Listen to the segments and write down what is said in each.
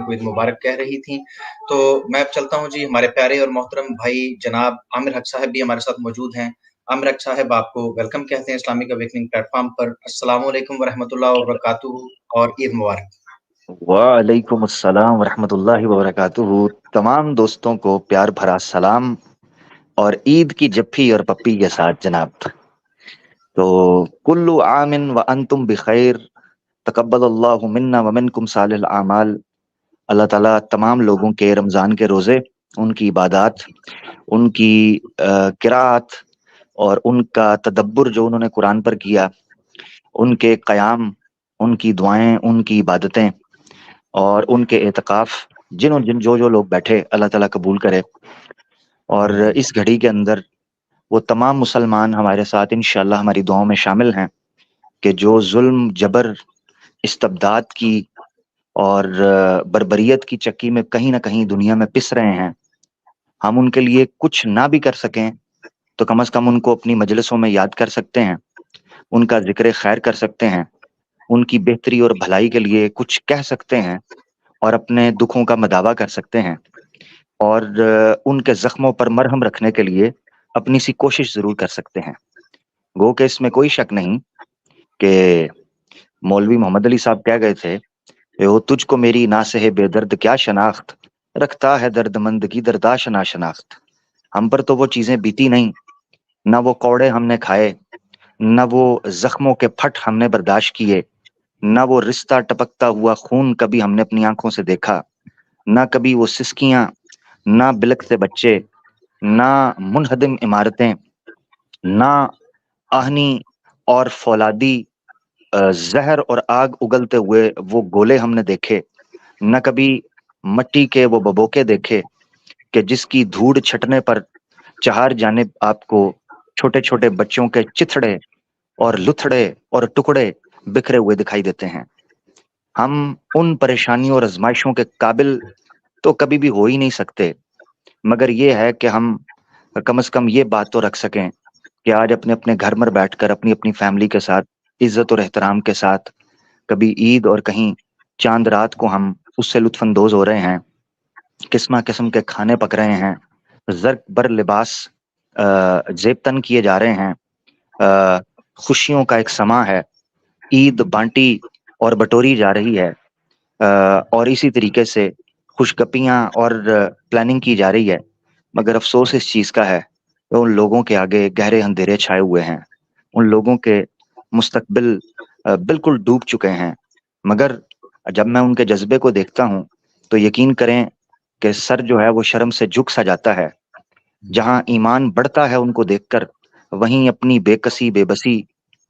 کو عید مبارک کہہ رہی تھیں. تو میں اب چلتا ہوں جی. ہمارے پیارے اور محترم بھائی جناب عامر حق صاحب بھی ہمارے ساتھ موجود ہیں. عامر حق صاحب آپ کو ویلکم کہتے ہیں اسلامک اویکننگ پلیٹ فارم پر. السلام علیکم ورحمۃ اللہ وبرکاتہ اور عید مبارک. وعلیکم السلام ورحمۃ اللہ وبرکاتہ. تمام دوستوں کو پیار بھرا سلام اور عید کی جپھی اور پپی کے ساتھ جناب. تو کلو عام وانتم بخیر، تقبل اللہ منا ومنکم صالح الاعمال. اللہ تعالیٰ تمام لوگوں کے رمضان کے روزے، ان کی عبادات، ان کی قرات اور ان کا تدبر جو انہوں نے قرآن پر کیا، ان کے قیام، ان کی دعائیں، ان کی عبادتیں اور ان کے اعتکاف جن جو لوگ بیٹھے، اللہ تعالیٰ قبول کرے. اور اس گھڑی کے اندر وہ تمام مسلمان ہمارے ساتھ انشاءاللہ ہماری دعاؤں میں شامل ہیں کہ جو ظلم، جبر، استبداد کی اور بربریت کی چکی میں کہیں نہ کہیں دنیا میں پس رہے ہیں، ہم ان کے لیے کچھ نہ بھی کر سکیں تو کم از کم ان کو اپنی مجلسوں میں یاد کر سکتے ہیں، ان کا ذکر خیر کر سکتے ہیں، ان کی بہتری اور بھلائی کے لیے کچھ کہہ سکتے ہیں اور اپنے دکھوں کا مداوع کر سکتے ہیں، اور ان کے زخموں پر مرہم رکھنے کے لیے اپنی سی کوشش ضرور کر سکتے ہیں. گو کہ اس میں کوئی شک نہیں کہ مولوی محمد علی صاحب کہہ گئے تھے کہ وہ تجھ کو میری ناسہ بے درد کیا شناخت، رکھتا ہے درد مند کی درداش نا شناخت. ہم پر تو وہ چیزیں بیتی نہیں، نہ وہ کوڑے ہم نے کھائے، نہ وہ زخموں کے پھٹ ہم نے برداشت کیے، نہ وہ رشتہ ٹپکتا ہوا خون کبھی ہم نے اپنی آنکھوں سے دیکھا، نہ کبھی وہ سسکیاں، نہ بلکتے بچے، نہ منہدم عمارتیں، نہ آہنی اور فولادی زہر اور آگ اگلتے ہوئے وہ گولے ہم نے دیکھے، نہ کبھی مٹی کے وہ ببوکے دیکھے کہ جس کی دھوڑ چھٹنے پر چہار جانب آپ کو چھوٹے چھوٹے بچوں کے چتھڑے اور لتھڑے اور ٹکڑے بکھرے ہوئے دکھائی دیتے ہیں. ہم ان پریشانیوں اور آزمائشوں کے قابل تو کبھی بھی ہو ہی نہیں سکتے، مگر یہ ہے کہ ہم کم از کم یہ بات تو رکھ سکیں کہ آج اپنے اپنے گھر میں بیٹھ کر اپنی اپنی فیملی کے ساتھ عزت اور احترام کے ساتھ کبھی عید اور کہیں چاند رات کو ہم اس سے لطف اندوز ہو رہے ہیں، قسمہ قسم کے کھانے پک رہے ہیں، زرق بر لباس زیب تن کیے جا رہے ہیں. خوشیوں کا ایک سماں ہے، عید بانٹی اور بٹوری جا رہی ہے، اور اسی طریقے سے خوشگپیاں اور پلاننگ کی جا رہی ہے. مگر افسوس اس چیز کا ہے کہ ان لوگوں کے آگے گہرے اندھیرے چھائے ہوئے ہیں، ان لوگوں کے مستقبل بالکل ڈوب چکے ہیں. مگر جب میں ان کے جذبے کو دیکھتا ہوں تو یقین کریں کہ سر جو ہے وہ شرم سے جھک سا جاتا ہے. جہاں ایمان بڑھتا ہے ان کو دیکھ کر، وہیں اپنی بے کسی، بے بسی،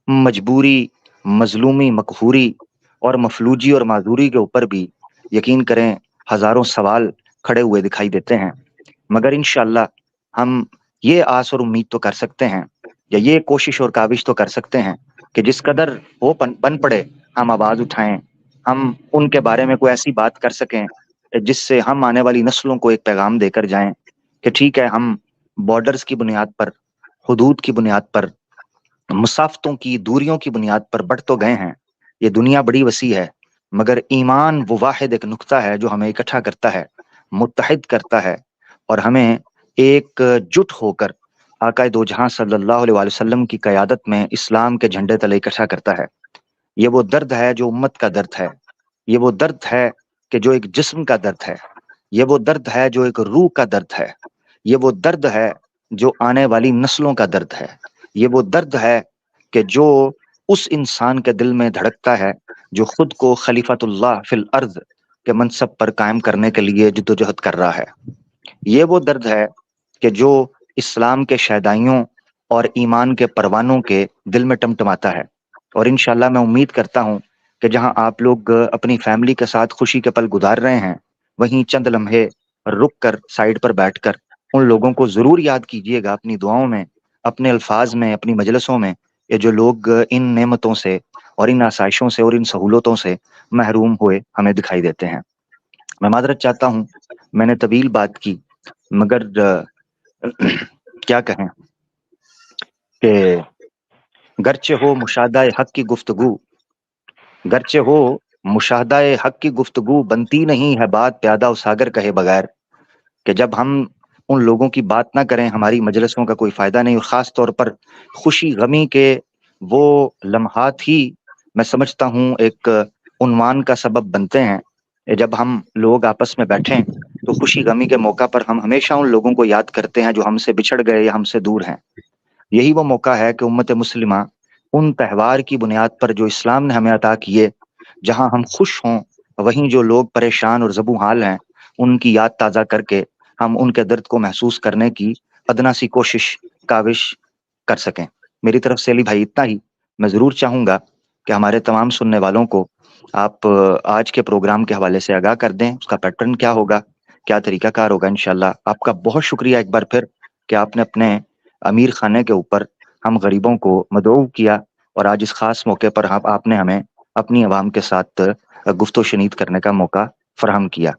مجبوری، مظلومی، مقہوری اور مفلوجی اور معذوری کے اوپر بھی یقین کریں ہزاروں سوال کھڑے ہوئے دکھائی دیتے ہیں. مگر انشاءاللہ ہم یہ آس اور امید تو کر سکتے ہیں، یا یہ کوشش اور کاوش تو کر سکتے ہیں کہ جس قدر وہ بن پڑے ہم آواز اٹھائیں، ہم ان کے بارے میں کوئی ایسی بات کر سکیں جس سے ہم آنے والی نسلوں کو ایک پیغام دے کر جائیں کہ ٹھیک ہے، ہم بارڈرز کی بنیاد پر، حدود کی بنیاد پر، مسافتوں کی دوریوں کی بنیاد پر بڑھ تو گئے ہیں، یہ دنیا بڑی وسیع ہے، مگر ایمان وہ واحد ایک نقطہ ہے جو ہمیں اکٹھا کرتا ہے، متحد کرتا ہے، اور ہمیں ایک جٹ ہو کر آقا دو جہاں صلی اللہ علیہ وسلم کی قیادت میں اسلام کے جھنڈے تلے اکٹھا کرتا ہے. یہ وہ درد ہے جو امت کا درد ہے، یہ وہ درد ہے کہ جو ایک جسم کا درد ہے، یہ وہ درد ہے جو ایک روح کا درد ہے، یہ وہ درد ہے جو آنے والی نسلوں کا درد ہے، یہ وہ درد ہے کہ جو اس انسان کے دل میں دھڑکتا ہے جو خود کو خلیفۃ اللہ فی الارض کے منصب پر قائم کرنے کے لیے جدوجہد کر رہا ہے. یہ وہ درد ہے کہ جو اسلام کے شیدائیوں اور ایمان کے پروانوں کے دل میں ٹمٹماتا ہے. اور انشاءاللہ میں امید کرتا ہوں کہ جہاں آپ لوگ اپنی فیملی کے ساتھ خوشی کے پل گزار رہے ہیں، وہیں چند لمحے رک کر سائڈ پر بیٹھ کر ان لوگوں کو ضرور یاد کیجئے گا اپنی دعاؤں میں، اپنے الفاظ میں، اپنی مجلسوں میں، یہ جو لوگ ان نعمتوں سے اور ان آسائشوں سے اور ان سہولتوں سے محروم ہوئے ہمیں دکھائی دیتے ہیں. میں معذرت چاہتا ہوں، میں نے طویل بات کی، مگر کیا کہیں کہ گرچہ ہو مشاہدہ حق کی گفتگو، گرچہ ہو مشاہدہ حق کی گفتگو بنتی نہیں ہے بات پیادہ اساگر کہے بغیر، کہ جب ہم ان لوگوں کی بات نہ کریں ہماری مجلسوں کا کوئی فائدہ نہیں، اور خاص طور پر خوشی غمی کے وہ لمحات ہی میں سمجھتا ہوں ایک عنوان کا سبب بنتے ہیں۔ جب ہم لوگ آپس میں بیٹھیں تو خوشی غمی کے موقع پر ہم ہمیشہ ان لوگوں کو یاد کرتے ہیں جو ہم سے بچھڑ گئے یا ہم سے دور ہیں۔ یہی وہ موقع ہے کہ امت مسلمہ ان تہوار کی بنیاد پر جو اسلام نے ہمیں عطا کیے، جہاں ہم خوش ہوں وہیں جو لوگ پریشان اور زبوں حال ہیں ان کی یاد تازہ کر کے ہم ان کے درد کو محسوس کرنے کی ادنا سی کوشش کاوش کر سکیں۔ میری طرف سے علی بھائی اتنا ہی۔ میں ضرور چاہوں گا کہ ہمارے تمام سننے والوں کو آپ آج کے پروگرام کے حوالے سے آگاہ کر دیں، اس کا پیٹرن کیا ہوگا، کیا طریقہ کار ہوگا۔ انشاءاللہ آپ کا بہت شکریہ ایک بار پھر کہ آپ نے اپنے امیر خانے کے اوپر ہم غریبوں کو مدعو کیا، اور آج اس خاص موقع پر آپ نے ہمیں اپنی عوام کے ساتھ گفت و شنید کرنے کا موقع فراہم کیا۔